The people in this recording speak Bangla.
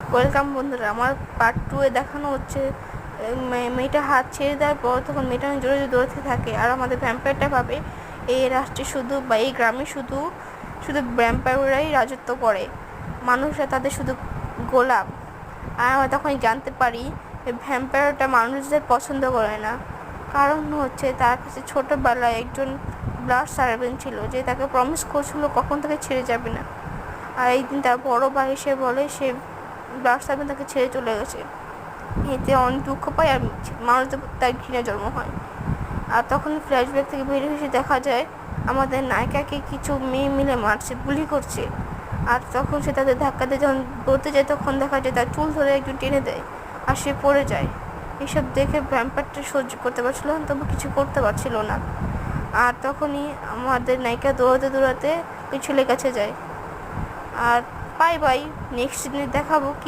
ওয়েলকাম বন্ধুরা, আমার পার্ট 2 এ দেখানো হচ্ছে মেয়েটা হাত ছেড়ে দেওয়ার পর তখন মেয়েটা অনেক জোরে জোরে দৌড়াতে থাকে। আর আমাদের ভ্যাম্পায়ারটা ভাবে এই রাষ্ট্রে শুধু বা এই গ্রামে শুধু শুধু ভ্যাম্পায়াররাই রাজত্ব করে, মানুষরা তাদের শুধু গোলাম। আর আমরা তখন জানতে পারি ভ্যাম্পায়ারটা মানুষদের পছন্দ করে না, কারণ হচ্ছে তার কাছে ছোটোবেলায় একজন ব্লাড সার্ভেন্ট ছিল যে তাকে প্রমিস করছিল কখন তাকে ছেড়ে যাবে না। আর একদিন তার বড় ভাই এসে বলে সে ব্লাড সার্ভেন্ট তাকে ছেড়ে চলে গেছে। এতে অনেক দুঃখ পায় আর মানুষদের তার ঘৃণা জন্ম হয়। আর তখন ফ্ল্যাশব্যাক থেকে বেরিয়ে এসে দেখা যায় আমাদের নায়িকাকে কিছু মেয়ে মিলে মারছে, বুলি করছে। আর তখন সে তাদের ধাক্কা দিয়ে যখন পড়তে যায় তখন দেখা যায় তার চুল ধরে একজন টেনে দেয় আর সে পড়ে যায়। এসব দেখে ভ্যাম্পায়ারটা সহ্য করতে পারছিল না, তবু কিছু করতে পারছিল না। আর তখনই আমাদের নায়িকা দৌড়াতে দৌড়াতে ওই ছেলের কাছে যায়। আর বাই বাই, নেক্সট দিনে দেখাবো কি